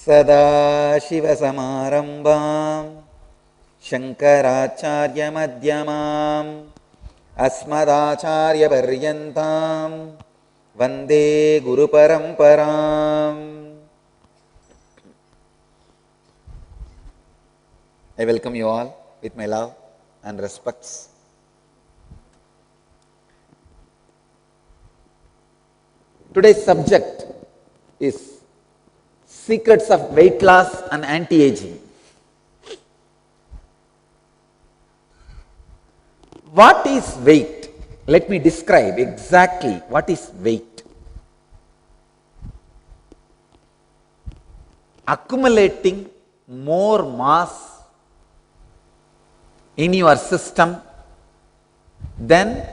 सदाशिवसमारम्भां शङ्कराचार्यमध्यमाम् अस्मदाचार्यपर्यन्तां वन्दे गुरुपरम्पराम्. I welcome you all with my love and respects. Today's subject is secrets of weight loss and anti-aging. What is weight? Let me describe exactly what is weight. Accumulating more mass in your system than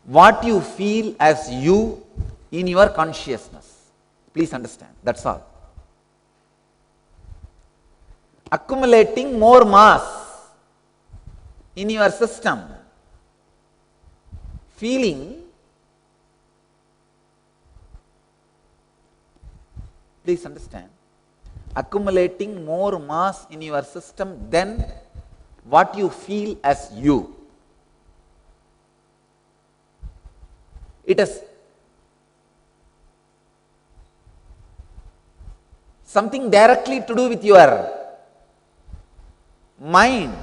what you feel as you in your consciousness. Please understand, that's all. Accumulating more mass in your system, feeling, please understand, accumulating more mass in your system than what you feel as you. It is something directly to do with your mind,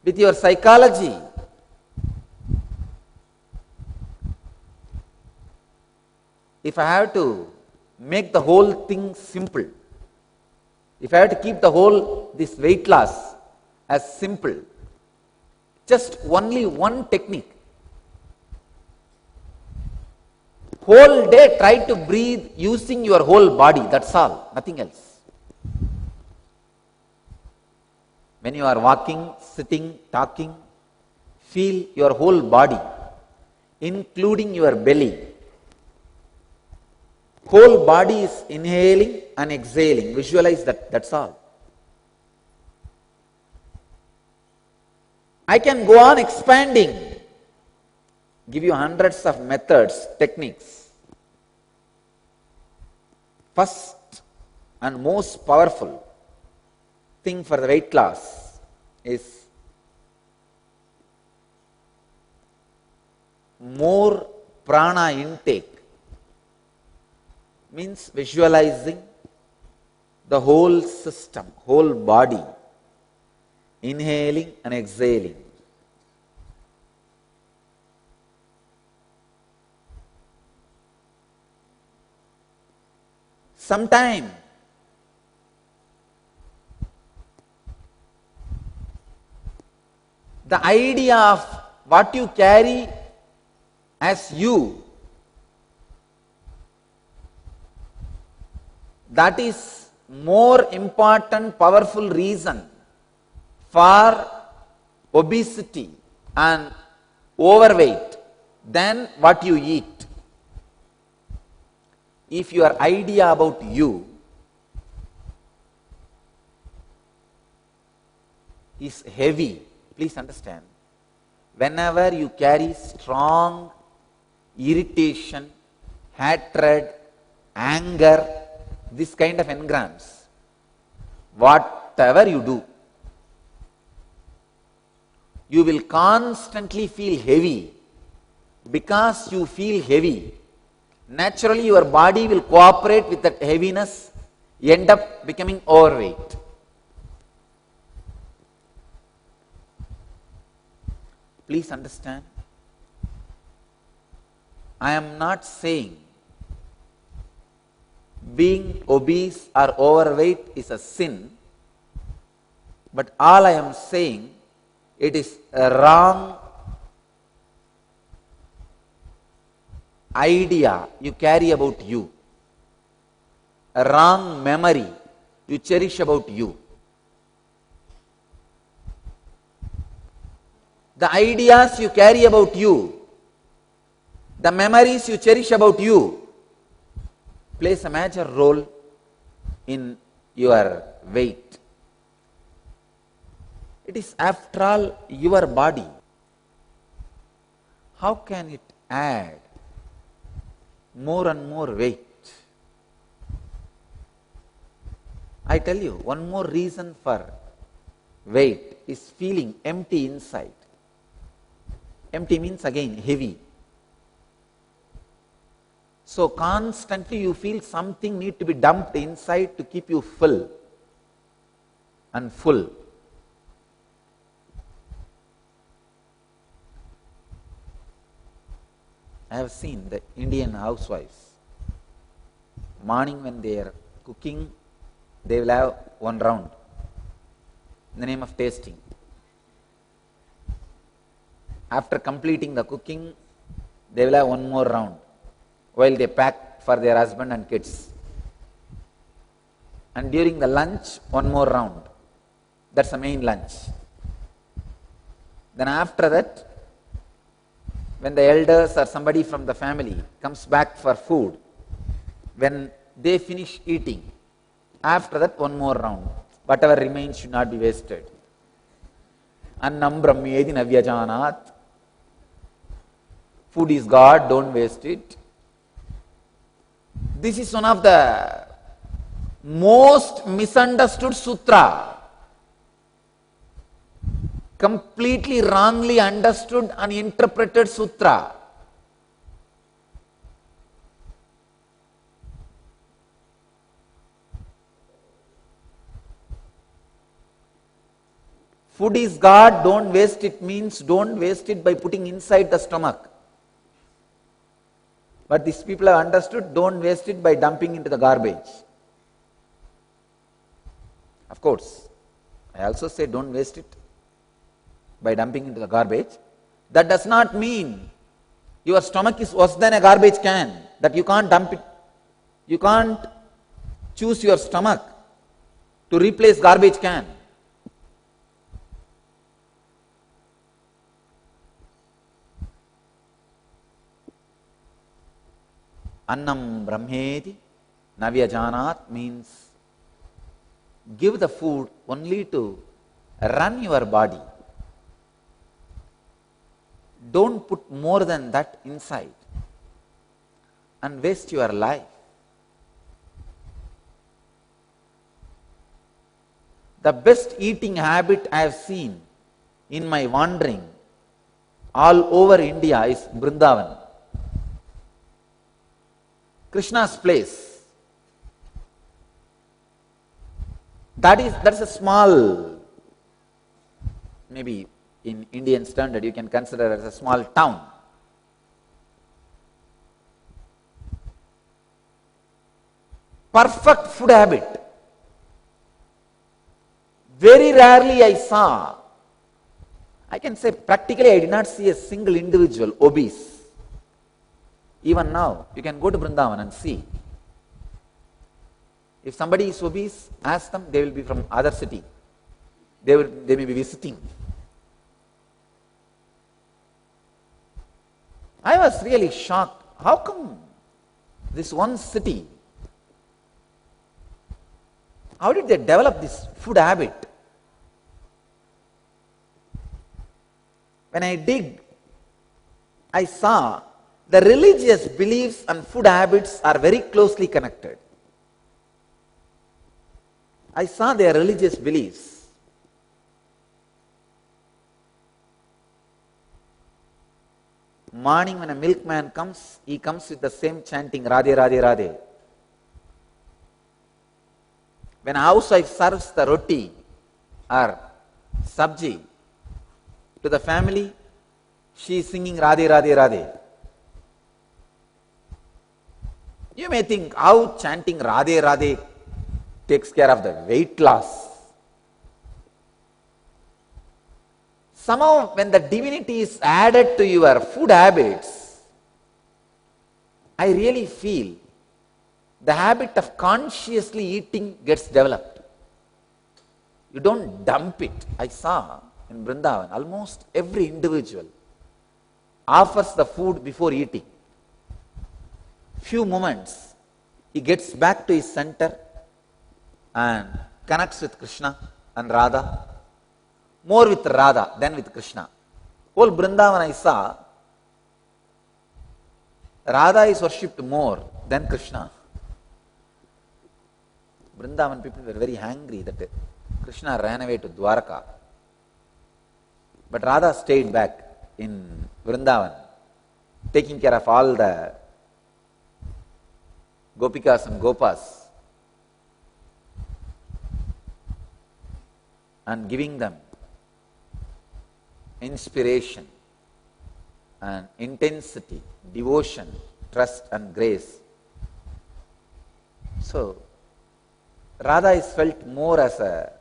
with your psychology. If I have to make the whole thing simple, if I have to keep this weight loss as simple, just only one technique. Whole day try to breathe using your whole body, that's all, nothing else. When you are walking, sitting, talking, feel your whole body, including your belly. Whole body is inhaling and exhaling. Visualize that, that's all. I can go on expanding, give you hundreds of methods, techniques. First and most powerful thing for the weight loss is more prana intake. Means visualizing the whole system, whole body, inhaling and exhaling. Sometime the idea of what you carry as you, that is more important, powerful reason for obesity and overweight than what you eat. If your idea about you is heavy, please understand, whenever you carry strong irritation, hatred, anger, this kind of engrams, whatever you do, you will constantly feel heavy. Because you feel heavy, naturally your body will cooperate with that heaviness, end up becoming overweight. Please understand, I am not saying being obese or overweight is a sin, but all I am saying, it is a wrong idea you carry about you, a wrong memory you cherish about you. The ideas you carry about you, the memories you cherish about you, plays a major role in your weight. It is after all your body. How can it add more and more weight? I tell you, one more reason for weight is feeling empty inside. Empty means again heavy. So constantly you feel something need to be dumped inside to keep you full and full. I have seen the Indian housewives. Morning when they are cooking, they will have one round in the name of tasting. After completing the cooking, they will have one more round while they pack for their husband and kids. And during the lunch, one more round. That's the main lunch. Then after that, when the elders or somebody from the family comes back for food, when they finish eating, after that one more round. Whatever remains should not be wasted. Annam brahmyeti navyajanat. Food is God, don't waste it. This is one of the most misunderstood sutra. Completely wrongly understood and interpreted sutra. Food is God, don't waste it means don't waste it by putting inside the stomach. But these people have understood, don't waste it by dumping into the garbage. Of course, I also say don't waste it by dumping into the garbage. That does not mean your stomach is worse than a garbage can, that you can't dump it. You can't choose your stomach to replace garbage can. Annam brahmeti navyajanat means give the food only to run your body. Don't put more than that inside and waste your life. The best eating habit I have seen in my wandering all over India is Vrindavan. Krishna's place. That's a small, maybe in Indian standard you can consider as a small town. Perfect food habit. Very rarely I can say practically I did not see a single individual obese. Even now, you can go to Vrindavan and see. If somebody is obese, ask them, they will be from other city. They may be visiting. I was really shocked. How come this one city, how did they develop this food habit? When I dig, I saw the religious beliefs and food habits are very closely connected. I saw their religious beliefs. Morning when a milkman comes, he comes with the same chanting, Radhe, Radhe, Radhe. When a housewife serves the roti or sabji to the family, she is singing Radhe, Radhe, Radhe. You may think how chanting Radhe Radhe takes care of the weight loss. Somehow when the divinity is added to your food habits, I really feel the habit of consciously eating gets developed. You don't dump it. I saw in Vrindavan almost every individual offers the food before eating. Few moments, he gets back to his center and connects with Krishna and Radha. More with Radha than with Krishna. Whole Vrindavan I saw, Radha is worshipped more than Krishna. Vrindavan people were very angry that Krishna ran away to Dwarka. But Radha stayed back in Vrindavan, taking care of all the Gopikas and Gopas and giving them inspiration and intensity, devotion, trust and grace. So, Radha is felt more as a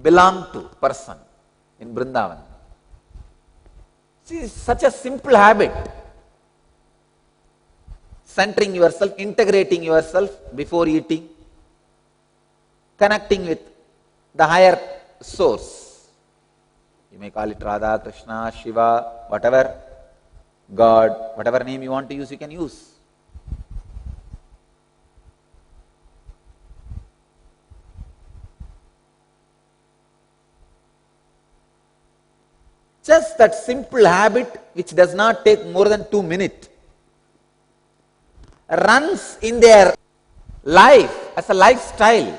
belong to person in Vrindavan. See, it's such a simple habit. Centering yourself, integrating yourself before eating, connecting with the higher source. You may call it Radha, Krishna, Shiva, whatever, God, whatever name you want to use, you can use. Just that simple habit, which does not take more than 2 minutes, runs in their life as a lifestyle,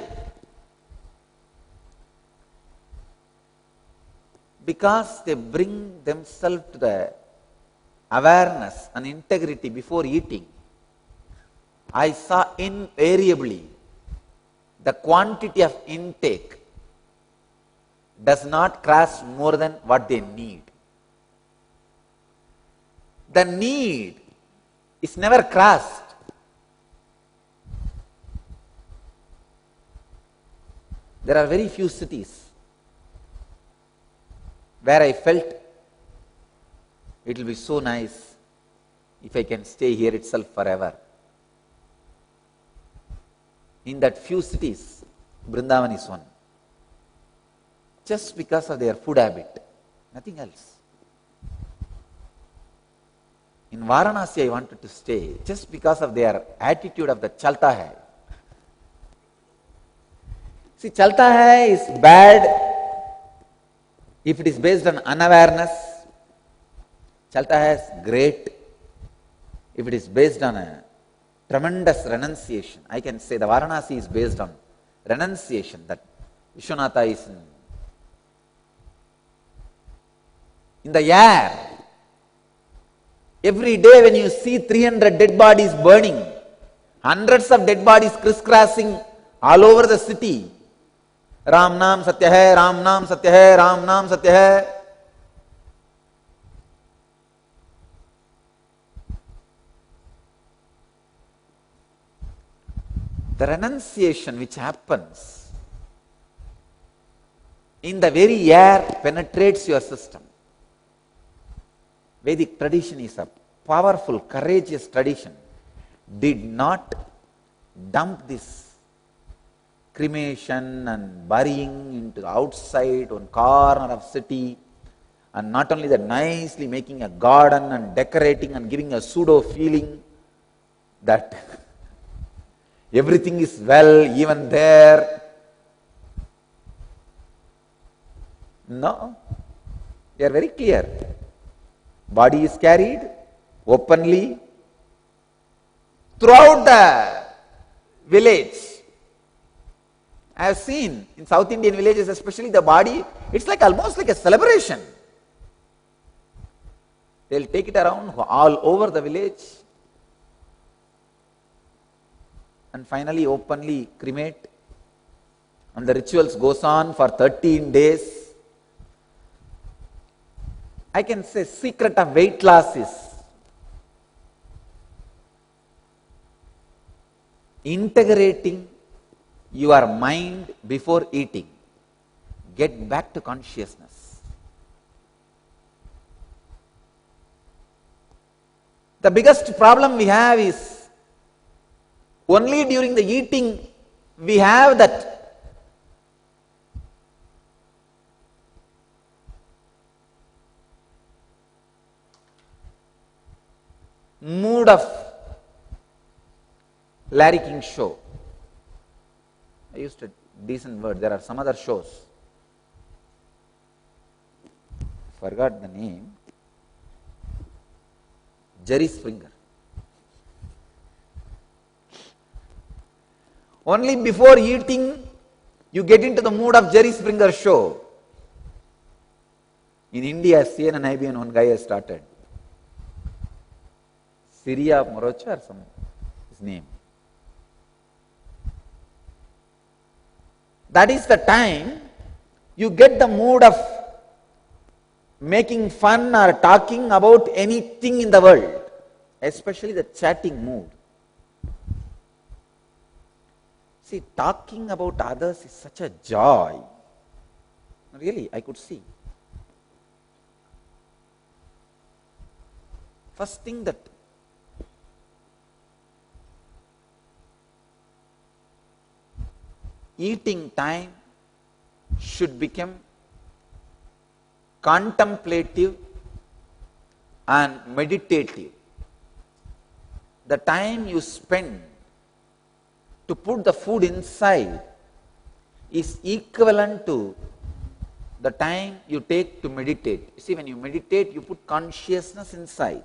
because they bring themselves to the awareness and integrity before eating. I saw invariably the quantity of intake does not cross more than what they need. The need is never crossed. There are very few cities where I felt it will be so nice if I can stay here itself forever. In that few cities, Vrindavan is one. Just because of their food habit, nothing else. In Varanasi I wanted to stay just because of their attitude of the chalta hai. See, chalta hai is bad if it is based on unawareness. Chalta hai is great if it is based on a tremendous renunciation. I can say the Varanasi is based on renunciation, that Vishwanatha is in the air. Every day when you see 300 dead bodies burning, hundreds of dead bodies crisscrossing all over the city, Ram Naam Satya Hai, Ram Naam Satya Hai, Ram Naam Satya Hai. The renunciation which happens in the very air penetrates your system. Vedic tradition is a powerful, courageous tradition. Did not dump this cremation and burying into the outside one corner of city, and not only that, nicely making a garden and decorating and giving a pseudo feeling that everything is well even there. No, they are very clear. Body is carried openly throughout the village. I have seen in South Indian villages, especially the body, it's like almost like a celebration. They'll take it around all over the village and finally openly cremate. And the rituals goes on for 13 days. I can say secret of weight loss is integrating your mind before eating. Get back to consciousness. The biggest problem we have is only during the eating we have that mood of Larry King show. I used a decent word. There are some other shows. Forgot the name. Jerry Springer. Only before eating, you get into the mood of Jerry Springer show. In India, CNN and IBN, one guy has started. Syria Morocha or some his name. That is the time you get the mood of making fun or talking about anything in the world, especially the chatting mood. See, talking about others is such a joy. Really, I could see. First thing that eating time should become contemplative and meditative. The time you spend to put the food inside is equivalent to the time you take to meditate. You see, when you meditate, you put consciousness inside.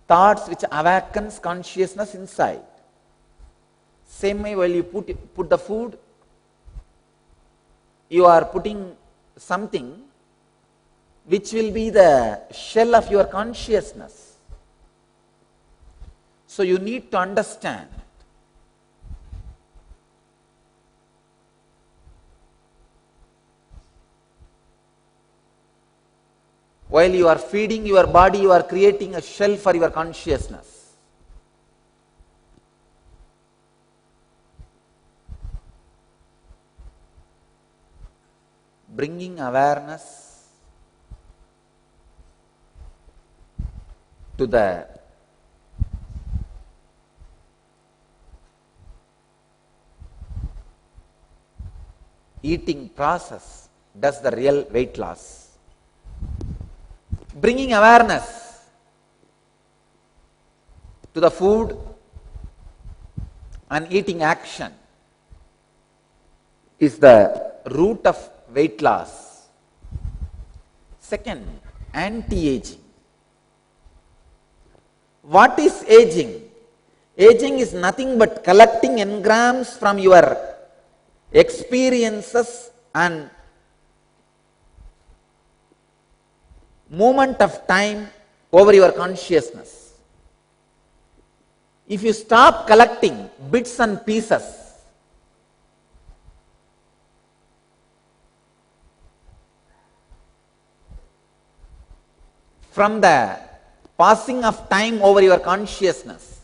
Thoughts which awakens consciousness inside. Same way, while you put the food, you are putting something which will be the shell of your consciousness. So you need to understand while you are feeding your body, you are creating a shell for your consciousness. Bringing awareness to the eating process does the real weight loss. Bringing awareness to the food and eating action is the root of weight loss. Second, anti-aging. What is aging? Aging is nothing but collecting engrams from your experiences and movement of time over your consciousness. If you stop collecting bits and pieces, from the passing of time over your consciousness,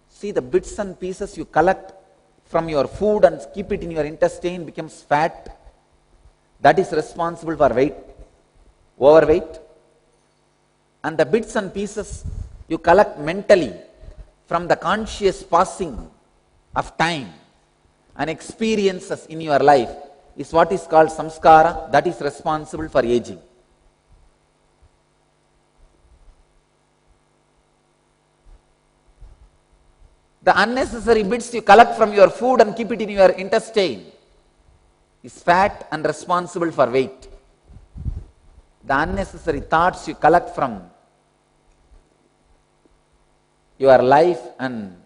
see, the bits and pieces you collect from your food and keep it in your intestine becomes fat. That is responsible for weight, overweight. And the bits and pieces you collect mentally from the conscious passing of time and experiences in your life is what is called samskara. That is responsible for aging. The unnecessary bits you collect from your food and keep it in your intestine is fat and responsible for weight. The unnecessary thoughts you collect from your life and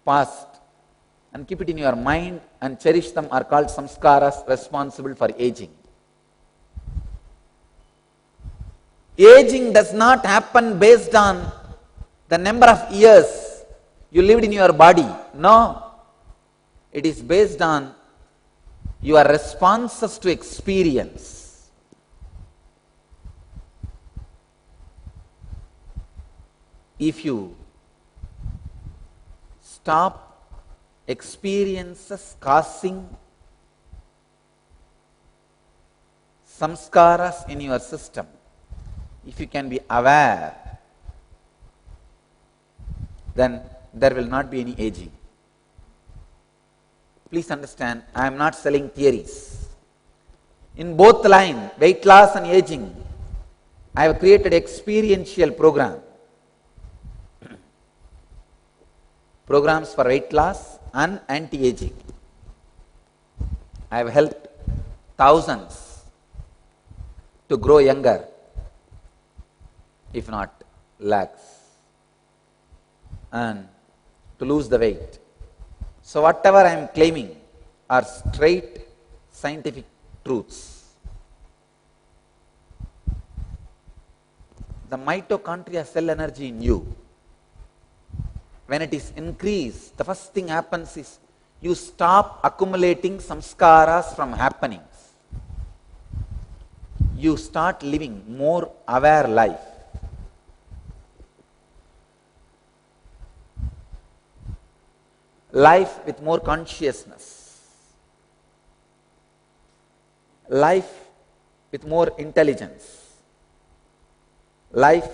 past and keep it in your mind and cherish them are called samskaras, responsible for aging. Aging does not happen based on the number of years you lived in your body. No. It is based on your responses to experience. If you stop experiences causing samskaras in your system, if you can be aware, then there will not be any aging. Please understand, I am not selling theories. In both line, weight loss and aging, I have created experiential program. Programs for weight loss and anti-aging. I have helped thousands to grow younger, if not lakhs. And to lose the weight. So whatever I am claiming are straight scientific truths. The mitochondria cell energy in you, when it is increased, the first thing happens is you stop accumulating samskaras from happenings. You start living more aware life. Life with more consciousness. Life with more intelligence. Life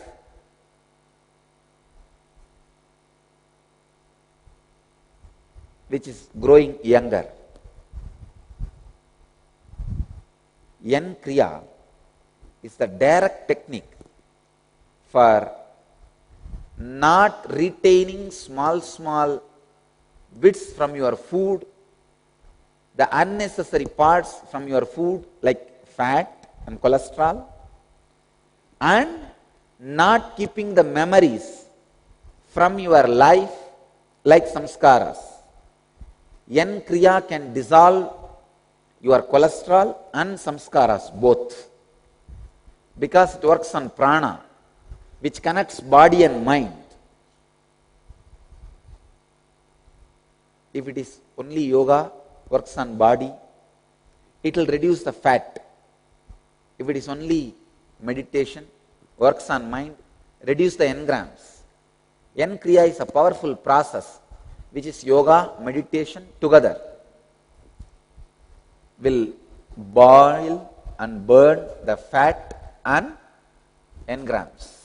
which is growing younger. Yan Kriya is the direct technique for not retaining small bits from your food, the unnecessary parts from your food like fat and cholesterol, and not keeping the memories from your life like samskaras. Yan Kriya can dissolve your cholesterol and samskaras both, because it works on prana, which connects body and mind. If it is only yoga, works on body, it will reduce the fat. If it is only meditation, works on mind, reduce the engrams. Yan Kriya is a powerful process which is yoga, meditation together will boil and burn the fat and engrams.